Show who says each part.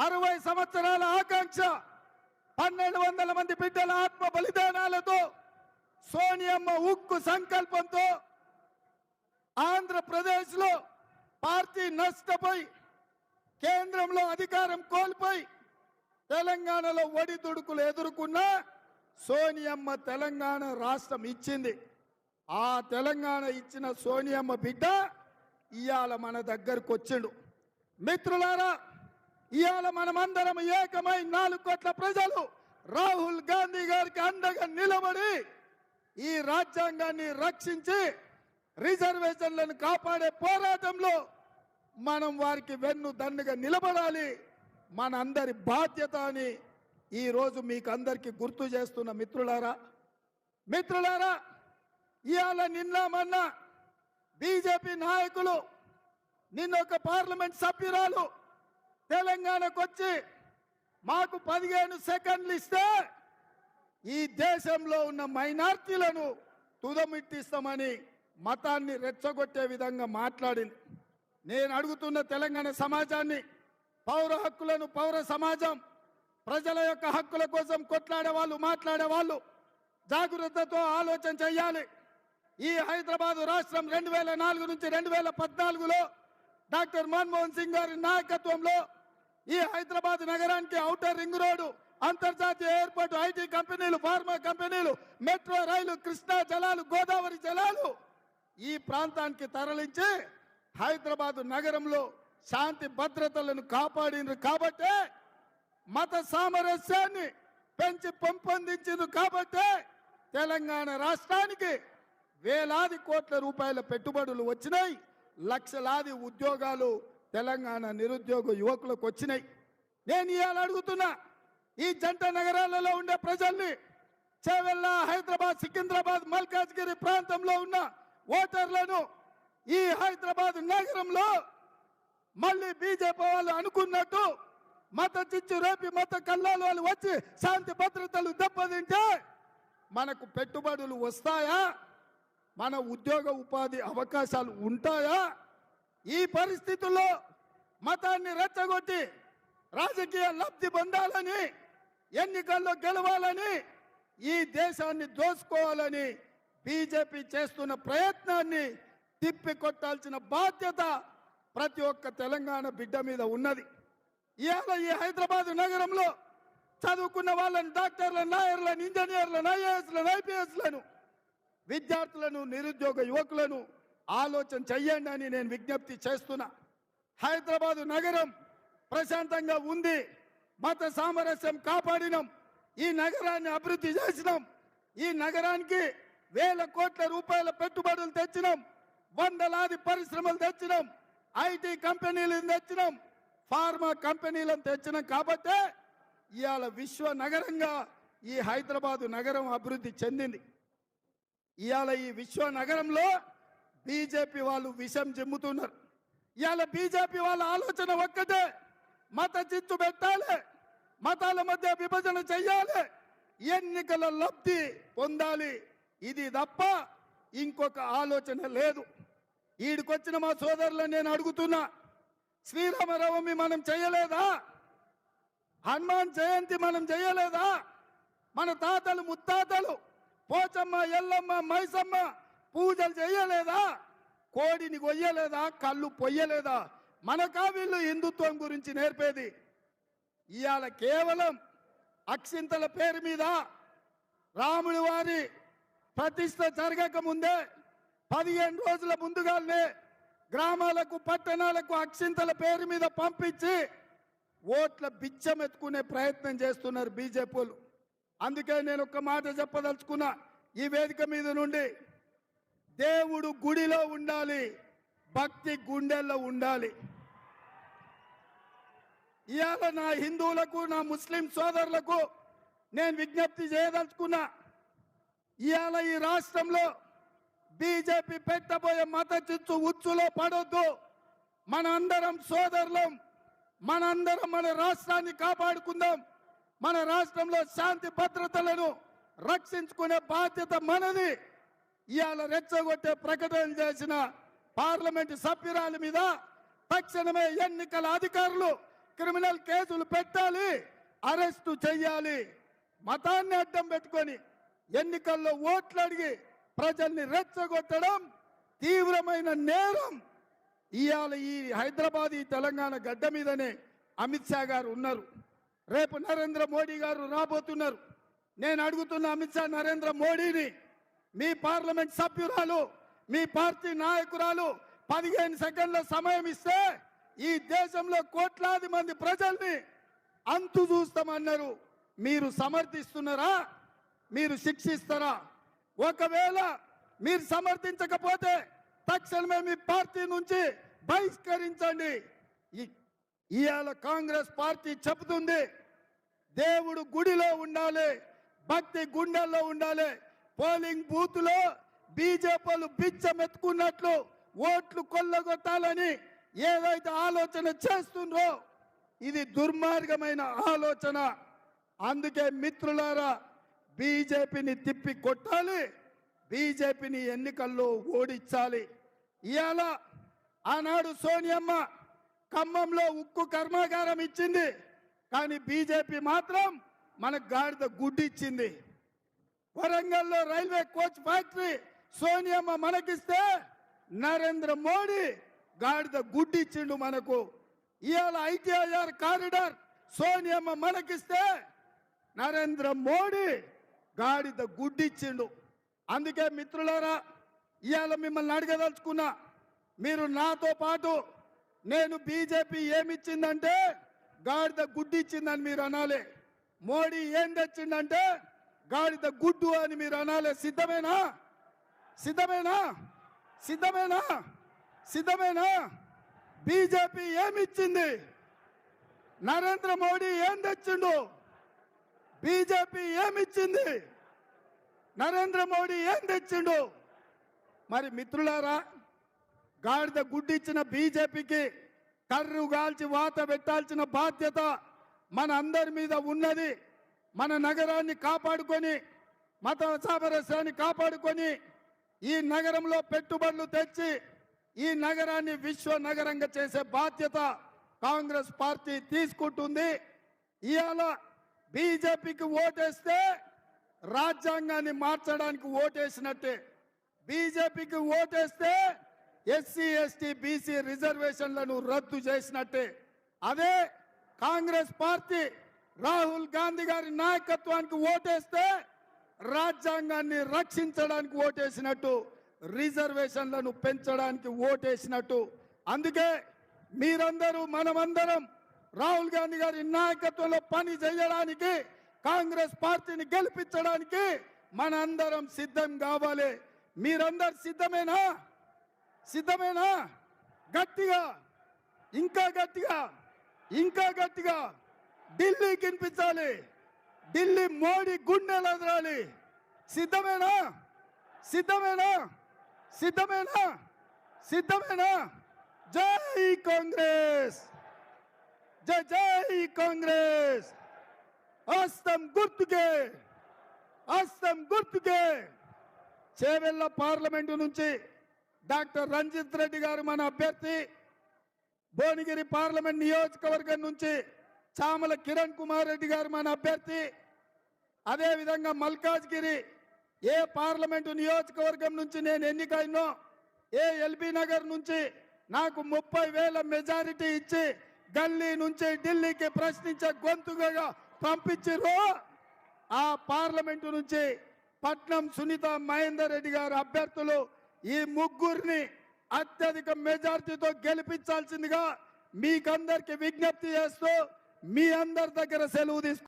Speaker 1: 60 సంవత్సరాల ఆకాంక్ష 1200 మంది బిడ్డల ఆత్మ బలిదానాలతో సోనియమ్మ ఉక్కు సంకల్పంతో ఆంధ్రప్రదేశ్లో పార్టీ నష్టపోయి కేంద్రంలో అధికారం కోల్పోయి తెలంగాణలో ఒడిదుడుకులు ఎదుర్కొన్న సోనియమ్మ తెలంగాణ రాష్ట్రం ఇచ్చింది. ఆ తెలంగాణ ఇచ్చిన సోనియమ్మ బిడ్డ ఇవాళ మన దగ్గరకు వచ్చిండు. మిత్రులారా, ఇవాళ మనమందరం ఏకమై 4 కోట్ల ప్రజలు రాహుల్ గాంధీ గారికి అండగా నిలబడి ఈ రాజ్యాంగాన్ని రక్షించి రిజర్వేషన్లను కాపాడే పోరాటంలో మనం వారికి వెన్ను దన్నుగా నిలబడాలి. మన అందరి బాధ్యత అని ఈరోజు మీకు అందరికీ గుర్తు చేస్తున్న మిత్రులారా, ఇవాళ నిన్న మొన్న బీజేపీ నాయకులు నిన్న ఒక పార్లమెంట్ సభ్యురాలు తెలంగాణకు వచ్చి మాకు 15 సెకండ్లు ఇస్తే ఈ దేశంలో ఉన్న మైనార్టీలను తుదమిట్టిస్తామని మతాన్ని రెచ్చగొట్టే విధంగా మాట్లాడింది. నేను అడుగుతున్న తెలంగాణ సమాజాన్ని, పౌర హక్కులను, పౌర సమాజం, ప్రజల యొక్క హక్కుల కోసం కొట్లాడే వాళ్ళు, మాట్లాడే వాళ్ళు జాగ్రత్తతో ఆలోచన చేయాలి. ఈ హైదరాబాద్ రాష్ట్రం 2004 నుంచి 2014లో డాక్టర్ మన్మోహన్ సింగ్ గారి నాయకత్వంలో ఈ హైదరాబాద్ నగరానికి ఔటర్ రింగ్ రోడ్డు, అంతర్జాతీయ ఎయిర్పోర్ట్, ఐటీ కంపెనీలు, ఫార్మా కంపెనీలు, మెట్రో రైలు, కృష్ణా జలాలు, గోదావరి జలాలు ఈ ప్రాంతానికి తరలించి హైదరాబాద్ నగరంలో శాంతి భద్రతలను కాపాడినారు. కాబట్టే మత సామరస్యాన్ని పెంచి పెంపొందించారు. కాబట్టే తెలంగాణ రాష్ట్రానికి వేలాది కోట్ల రూపాయల పెట్టుబడులు వచ్చినాయి. లక్షలాది ఉద్యోగాలు తెలంగాణ నిరుద్యోగ యువకులకు వచ్చినాయి. నేను ఇవాళ అడుగుతున్నా, ఈ జంట నగరాలలో ఉండే ప్రజల్ని, చేవెళ్ళ, హైదరాబాద్, సికింద్రాబాద్, మల్కాజ్గిరి ప్రాంతంలో ఉన్న ఓటర్లను ఈ హైదరాబాద్ నగరంలో మళ్ళీ బీజేపీ వాళ్ళు అనుకున్నట్టు మత చిచ్చు రేపి మత కల్లాలు వాళ్ళు వచ్చి శాంతి భద్రతలు దెబ్బతింటే మనకు పెట్టుబడులు వస్తాయా? మన ఉద్యోగ ఉపాధి అవకాశాలు ఉంటాయా? ఈ పరిస్థితుల్లో మతాన్ని రెచ్చగొట్టి రాజకీయ లబ్ధి పొందాలని, ఎన్నికల్లో గెలవాలని, ఈ దేశాన్ని దోసుకోవాలని బీజేపీ చేస్తున్న ప్రయత్నాన్ని తిప్పికొట్టాల్సిన బాధ్యత ప్రతి ఒక్క తెలంగాణ బిడ్డ మీద ఉన్నది. ఇవాళ ఈ హైదరాబాద్ నగరంలో చదువుకున్న వాళ్ళని, డాక్టర్లను, లాయర్లను, ఇంజనీర్లను, ఐఏఎస్లను, ఐపీఎస్లను, విద్యార్థులను, నిరుద్యోగ యువకులను ఆలోచన చెయ్యండి అని నేను విజ్ఞప్తి చేస్తున్నా. హైదరాబాద్ నగరం ప్రశాంతంగా ఉంది. మత సామరస్యం కాపాడినాం. ఈ నగరాన్ని అభివృద్ధి చేసినాం. ఈ నగరానికి వేల కోట్ల రూపాయల పెట్టుబడులు తెచ్చినాం. వందలాది పరిశ్రమలు తెచ్చినాం. ఐటీ కంపెనీలను తెచ్చినాం. ఫార్మా కంపెనీలను తెచ్చినాం. కాబట్టే ఇవాళ విశ్వ నగరంగా ఈ హైదరాబాద్ నగరం అభివృద్ధి చెందింది. ఇవాళ ఈ విశ్వ నగరంలో బీజేపీ వాళ్ళు విషం జిమ్ముతున్నారు. ఇవాళ బీజేపీ వాళ్ళ ఆలోచన ఒక్కటే, మత చిచ్చు పెట్టాలి, మతాల మధ్య విభజన చెయ్యాలి, ఎన్నికల లబ్ధి పొందాలి. ఇది తప్ప ఇంకొక ఆలోచన లేదు. ఈడికొచ్చిన మా సోదరులను నేను అడుగుతున్నా, శ్రీరామనవమి మనం చేయలేదా? హనుమాన్ జయంతి మనం చేయలేదా? మన తాతలు ముత్తాతలు పోచమ్మ, ఎల్లమ్మ, మైసమ్మ పూజలు చేయలేదా? కోడిని కొయ్యలేదా? కళ్ళు పొయ్యలేదా? మనకా వీళ్ళు హిందుత్వం గురించి నేర్పేది? ఇవాళ కేవలం అక్షింతల పేరు మీద రాముడి వారి ప్రతిష్ట జరగక ముందే 15 రోజుల ముందుగానే గ్రామాలకు, పట్టణాలకు అక్షింతల పేరు మీద పంపించి ఓట్ల బిచ్చం ఎత్తుకునే ప్రయత్నం చేస్తున్నారు బీజేపీలు. అందుకే నేను ఒక మాట చెప్పదలుచుకున్నా ఈ వేదిక మీద నుండి, దేవుడు గుడిలో ఉండాలి, భక్తి గుండెల్లో ఉండాలి. ఇవాళ నా హిందువులకు, నా ముస్లిం సోదరులకు నేను విజ్ఞప్తి చేయదలుచుకున్నా, ఇవాళ ఈ రాష్ట్రంలో బీజేపీ పెట్టబోయే మత చిచ్చు ఉచ్చులో పడొద్దు. మన అందరం సోదరులం, మనందరం మన రాష్ట్రాన్ని కాపాడుకుందాం. మన రాష్ట్రంలో శాంతి భద్రతలను రక్షించుకునే బాధ్యత మనది. ఇవాళ రెచ్చగొట్టే ప్రకటన చేసిన పార్లమెంటు సభ్యురాలి మీద తక్షణమే ఎన్నికల అధికారులు క్రిమినల్ కేసులు పెట్టాలి, అరెస్టు చెయ్యాలి. మతాన్ని అడ్డం పెట్టుకొని ఎన్నికల్లో ఓట్లు అడిగి ప్రజల్ని రెచ్చగొట్టడం తీవ్రమైన నేరం. ఇవాళ ఈ హైదరాబాద్ ఈ తెలంగాణ గడ్డ మీదనే అమిత్ షా గారు ఉన్నారు. రేపు నరేంద్ర మోడీ గారు రాబోతున్నారు. నేను అడుగుతున్న అమిత్ షా, నరేంద్ర మోడీని, మీ పార్లమెంట్ సభ్యురాలు, మీ పార్టీ నాయకురాలు 15 సెకండ్ల సమయం ఇస్తే ఈ దేశంలో కోట్లాది మంది ప్రజల్ని అంతు చూస్తామన్నారు. మీరు సమర్థిస్తున్నారా? మీరు శిక్షిస్తారా? ఒకవేళ మీరు సమర్థించకపోతే తక్షణమే మీ పార్టీ నుంచి బహిష్కరించండి. ఇవాళ కాంగ్రెస్ పార్టీ చెబుతుంది, దేవుడు గుడిలో ఉండాలి, భక్తి గుండెల్లో ఉండాలి. పోలింగ్ బూత్ లో బీజేపీలు బిచ్చమెత్తుకున్నట్లు ఓట్లు కొల్లగొట్టాలని ఏదైతే ఆలోచన చేస్తుండ్రో ఇది దుర్మార్గమైన ఆలోచన. అందుకే మిత్రులారా, బీజేపీని తిప్పి కొట్టాలి, బీజేపీని ఎన్నికల్లో ఓడించాలి. ఇవాళ ఆనాడు సోనియమ్మ ఖమ్మంలో ఉక్కు కర్మాగారం ఇచ్చింది, కానీ బీజేపీ మాత్రం మనకు గాడిద గుడ్డు ఇచ్చింది. వరంగల్లో రైల్వే కోచ్ ఫ్యాక్టరీ సోనియమ్మ మనకిస్తే నరేంద్ర మోడీ గాడిద గుడ్డు ఇచ్చిండు మనకు. ఇవాళ ఐటీఐఆర్ కారిడార్ సోనియమ్మ మనకిస్తే నరేంద్ర మోడీ గాడిద గుడ్డు ఇచ్చిండు. అందుకే మిత్రులారా, ఇవాళ మిమ్మల్ని అడగదలుచుకున్నా, మీరు నాతో పాటు నేను బీజేపీ ఏమిచ్చిందంటే గాడిద గుడ్డు ఇచ్చిందని మీరు అనాలి, మోడీ ఏం తెచ్చిందంటే గాడిద గుడ్డు అని మీరు అనాలి. సిద్ధమేనా? సిద్ధమేనా? సిద్ధమేనా? సిద్ధమేనా? బీజేపీ ఏమిచ్చింది? నరేంద్ర మోడీ ఏం తెచ్చిండు? బీజేపీ ఏమిచ్చింది? నరేంద్ర మోడీ ఏం తెచ్చిండు? మరి మిత్రులారా, గాడిద గుడ్డిచ్చిన బీజేపీకి కర్రు గాల్చి వాత పెట్టాల్సిన బాధ్యత మన అందరి మీద ఉన్నది. మన నగరాన్ని కాపాడుకొని, మత సామరస్యాన్ని కాపాడుకొని, ఈ నగరంలో పెట్టుబడులు తెచ్చి ఈ నగరాన్ని విశ్వ నగరంగా చేసే బాధ్యత కాంగ్రెస్ పార్టీ తీసుకుంటుంది. ఇవాళ బీజేపీకి ఓటేస్తే రాజ్యాంగాన్ని మార్చడానికి ఓటేసినట్టే, బీజేపీకి ఓటేస్తే ఎస్సీ ఎస్టీ బీసీ రిజర్వేషన్లను రద్దు చేసినట్టే. అదే కాంగ్రెస్ పార్టీ రాహుల్ గాంధీ గారి నాయకత్వానికి ఓటేస్తే రాజ్యాంగాన్ని రక్షించడానికి ఓటేసినట్టు, రిజర్వేషన్లను పెంచడానికి ఓటేసినట్టు. అందుకే మీరందరూ, మనమందరం రాహుల్ గాంధీ గారి నాయకత్వంలో పని చేయడానికి, కాంగ్రెస్ పార్టీని గెలిపించడానికి మనందరం సిద్ధం కావాలి. మీరందరు సిద్ధమేనా? సిద్ధమేనా? గట్టిగా, ఇంకా గట్టిగా, ఇంకా గట్టిగా ఢిల్లీకి వినిపించాలి, ఢిల్లీ మోడీ గుండెలు ఎదరాలి. సిద్ధమేనా? సిద్ధమేనా? సిద్ధమేనా? సిద్ధమేనా? జై కాంగ్రెస్, జై జై కాంగ్రెస్. హస్తం గుర్తుకే, హస్తం గుర్తుకే. చేవెళ్ళ పార్లమెంటు నుంచి డాక్టర్ రంజిత్ రెడ్డి గారు మన అభ్యర్థి, భువనగిరి పార్లమెంట్ నియోజకవర్గం నుంచి చామల కిరణ్ కుమార్ రెడ్డి గారు మన అభ్యర్థి, అదేవిధంగా మల్కాజ్గిరి ఏ పార్లమెంటు నియోజకవర్గం నుంచి నేను ఎన్నికైనో, ఏ ఎల్బీ నగర్ నుంచి నాకు 30,000 మెజారిటీ ఇచ్చి గల్లీ నుంచి ఢిల్లీకి ప్రశ్నించే గొంతుగా పంపించారు. ఆ పార్లమెంటు నుంచి పట్నం సునీత మహేందర్ రెడ్డి గారు అభ్యర్థులు, ఈ ముగ్గురిని అత్యధిక మెజారిటీతో గెలిపించాల్సిందిగా మీకందరికి విజ్ఞప్తి చేస్తూ మీ అందరి దగ్గర సెలవు తీసుకుంటున్నాను.